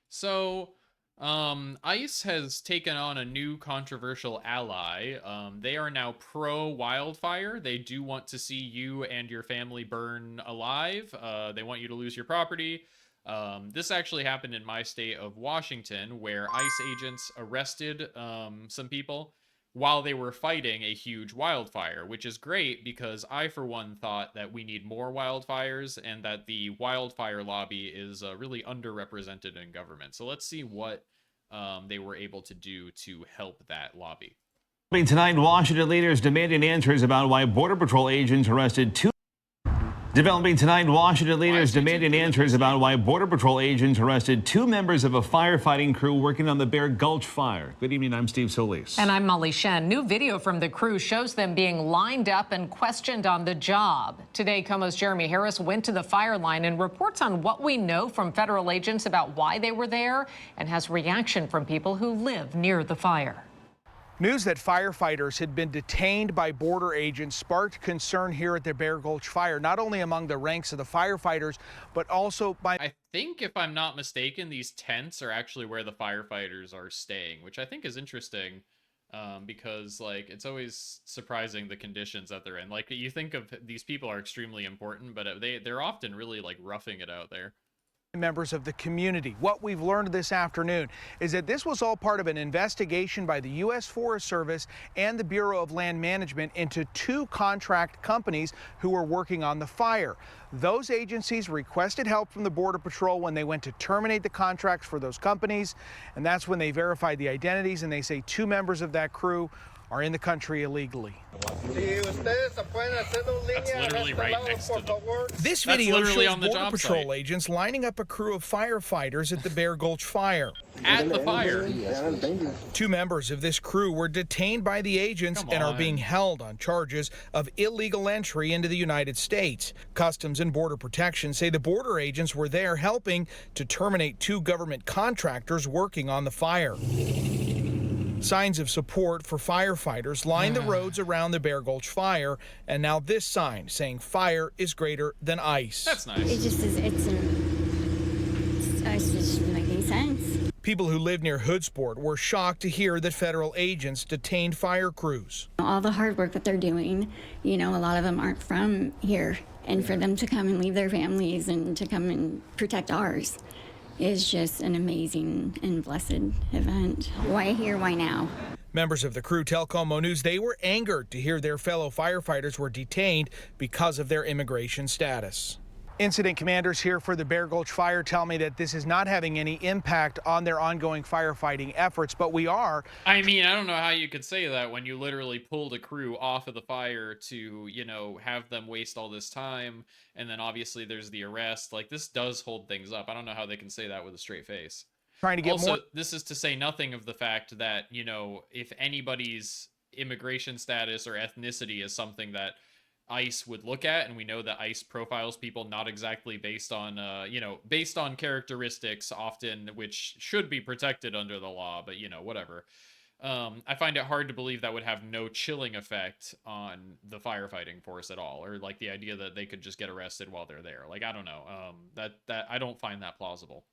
So, ICE has taken on a new controversial ally. They are now pro wildfire. They do want to see you and your family burn alive. They want you to lose your property. This actually happened in my state of Washington, where ICE agents arrested some people while they were fighting a huge wildfire, which is great because I, for one, thought that we need more wildfires and that the wildfire lobby is really underrepresented in government. So let's see what they were able to do to help that lobby. Tonight, Washington leaders demanding answers about why Border Patrol agents arrested two. Developing tonight, Washington leaders demanding answers about why Border Patrol agents arrested two members of a firefighting crew working on the Bear Gulch fire. Good evening, I'm Steve Solis. And I'm Molly Shen. New video from the crew shows them being lined up and questioned on the job. Today, KOMO's Jeremy Harris went to the fire line and reports on what we know from federal agents about why they were there and has reaction from people who live near the fire. News that firefighters had been detained by border agents sparked concern here at the Bear Gulch fire, not only among the ranks of the firefighters, but also by... I think, if I'm not mistaken, these tents are actually where the firefighters are staying, which I think is interesting because, like, it's always surprising the conditions that they're in. Like, you think of these people are extremely important, but they're often really, like, roughing it out there. Members of the community. What we've learned this afternoon is that this was all part of an investigation by the U.S. Forest Service and the Bureau of Land Management into two contract companies who were working on the fire. Those agencies requested help from the Border Patrol when they went to terminate the contracts for those companies, and that's when they verified the identities, and they say two members of that crew are in the country illegally. That's literally right next to them. This video shows on the Border Patrol site. agents lining up a crew of firefighters at the Bear Gulch fire. At the fire. Two members of this crew were detained by the agents and are being held on charges of illegal entry into the United States. Customs and Border Protection say the border agents were there helping to terminate two government contractors working on the fire. Signs of support for firefighters line the roads around the Bear Gulch fire, and now this sign saying fire is greater than ICE. That's nice. It just is, it's just making sense. People who live near Hoodsport were shocked to hear that federal agents detained fire crews. All the hard work that they're doing, you know, a lot of them aren't from here, and for them to come and leave their families and to come and protect ours is just an amazing and blessed event. Why here, why now? Members of the crew tell KOMO News they were angered to hear their fellow firefighters were detained because of their immigration status. Incident commanders here for the Bear Gulch fire tell me that this is not having any impact on their ongoing firefighting efforts, but we are. I mean, I don't know how you could say that when you literally pulled a crew off of the fire to, you know, have them waste all this time, and then obviously there's the arrest. Like, this does hold things up. I don't know how they can say that with a straight face. Trying to get also, more. This is to say nothing of the fact that, you know, if anybody's immigration status or ethnicity is something that ICE would look at, and we know that ICE profiles people not exactly based on, you know, based on characteristics often, which should be protected under the law, but, you know, whatever. I find it hard to believe that would have no chilling effect on the firefighting force at all, or like the idea that they could just get arrested while they're there. Like, I don't know. That I don't find that plausible.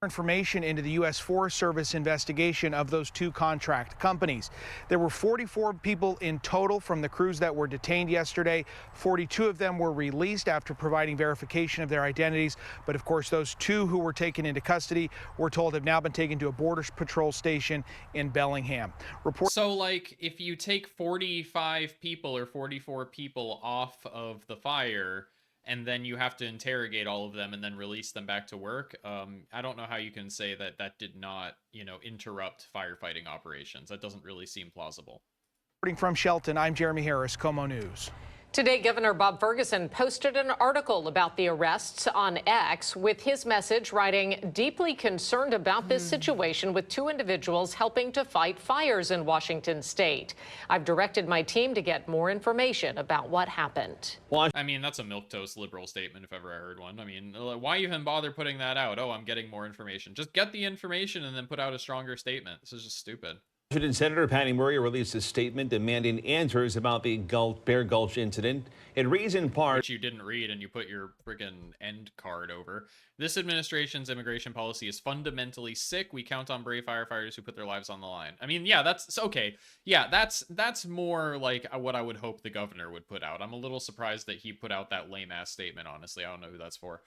Information into the U.S. Forest Service investigation of those two contract companies. There were 44 people in total from the crews that were detained yesterday. 42 of them were released after providing verification of their identities. But of course, those two who were taken into custody, we're told, have now been taken to a Border Patrol station in Bellingham. So, like, if you take 45 people or 44 people off of the fire, and then you have to interrogate all of them and then release them back to work, I don't know how you can say that that did not, you know, interrupt firefighting operations. That doesn't really seem plausible. Reporting from Shelton, I'm Jeremy Harris, KOMO News. Today, Governor Bob Ferguson posted an article about the arrests on X with his message writing, deeply concerned about this situation with two individuals helping to fight fires in Washington state. I've directed my team to get more information about what happened. I mean, that's a milquetoast liberal statement if ever I heard one. I mean, why even bother putting that out? Oh, I'm getting more information. Just get the information and then put out a stronger statement. This is just stupid. Washington Senator Patty Murray released a statement demanding answers about the Bear Gulch incident. It reads in part, which you didn't read and you put your friggin' end card over. This administration's immigration policy is fundamentally sick. We count on brave firefighters who put their lives on the line. I mean, yeah, that's okay. Yeah, that's more like what I would hope the governor would put out. I'm a little surprised that he put out that lame ass statement, honestly. I don't know who that's for.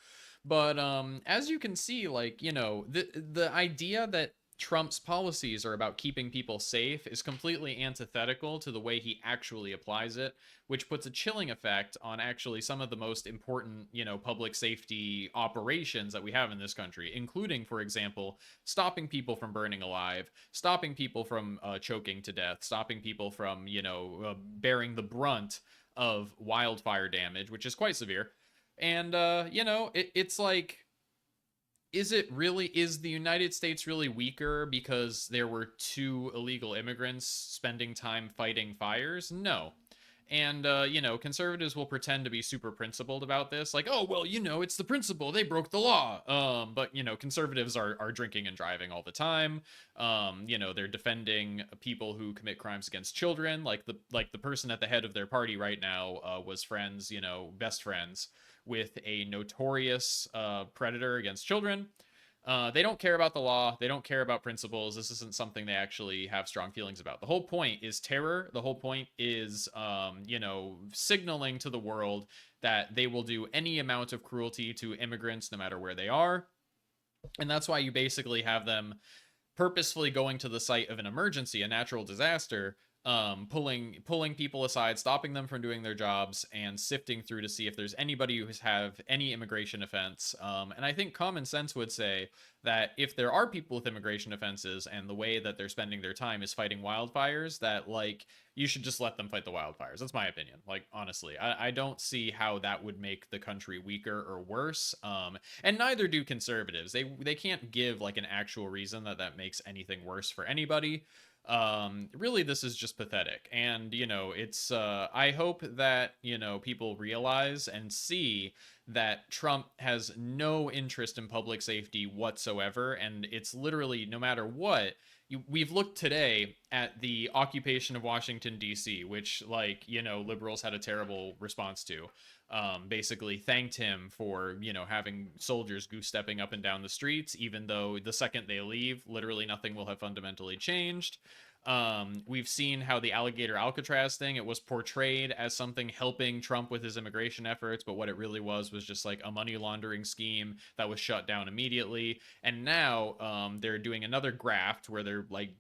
But as you can see, like, you know, the idea that Trump's policies are about keeping people safe is completely antithetical to the way he actually applies it, which puts a chilling effect on actually some of the most important, you know, public safety operations that we have in this country, including, for example, stopping people from burning alive, stopping people from choking to death, stopping people from, you know, bearing the brunt of wildfire damage, which is quite severe. And, you know, it's like, is the United States really weaker because there were 2 illegal immigrants spending time fighting fires? No. And, you know, conservatives will pretend to be super principled about this. Like, oh, well, you know, it's the principle. They broke the law. But, you know, conservatives are drinking and driving all the time. You know, they're defending people who commit crimes against children. Like the person at the head of their party right now was friends, you know, best friends with a notorious predator against children. They don't care about the law. They don't care about principles. This isn't something they actually have strong feelings about. The whole point is terror. The whole point is, you know, signaling to the world that they will do any amount of cruelty to immigrants, no matter where they are. And that's why you basically have them purposefully going to the site of an emergency, a natural disaster, pulling people aside, stopping them from doing their jobs, and sifting through to see if there's anybody who have any immigration offense. And I think common sense would say that if there are people with immigration offenses and the way that they're spending their time is fighting wildfires, that, like, you should just let them fight the wildfires. That's my opinion. Like, honestly, I don't see how that would make the country weaker or worse. And neither do conservatives. They can't give, like, an actual reason that makes anything worse for anybody. Really, this is just pathetic. And, you know, it's I hope that, you know, people realize and see that Trump has no interest in public safety whatsoever, and it's literally, no matter what, we've looked today at the occupation of Washington, D.C., which, like, you know, liberals had a terrible response to. Basically thanked him for, you know, having soldiers goose stepping up and down the streets, even though the second they leave, literally nothing will have fundamentally changed. We've seen how the alligator Alcatraz thing, it was portrayed as something helping Trump with his immigration efforts, but what it really was just like a money laundering scheme that was shut down immediately. And now they're doing another graft where they're like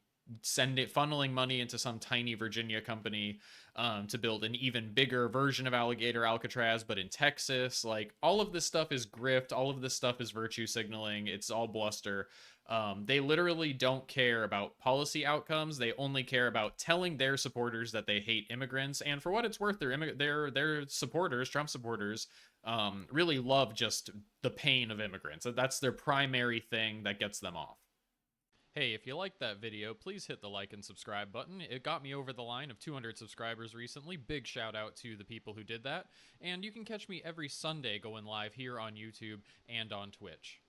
funneling money into some tiny Virginia company to build an even bigger version of alligator Alcatraz, but in Texas. Like, all of this stuff is grift. All of this stuff is virtue signaling. It's all bluster. They literally don't care about policy outcomes. They only care about telling their supporters that they hate immigrants. And for what it's worth, their supporters, Trump supporters, really love just the pain of immigrants. That's their primary thing that gets them off. Hey, if you liked that video, please hit the like and subscribe button. It got me over the line of 200 subscribers recently. Big shout out to the people who did that. And you can catch me every Sunday going live here on YouTube and on Twitch.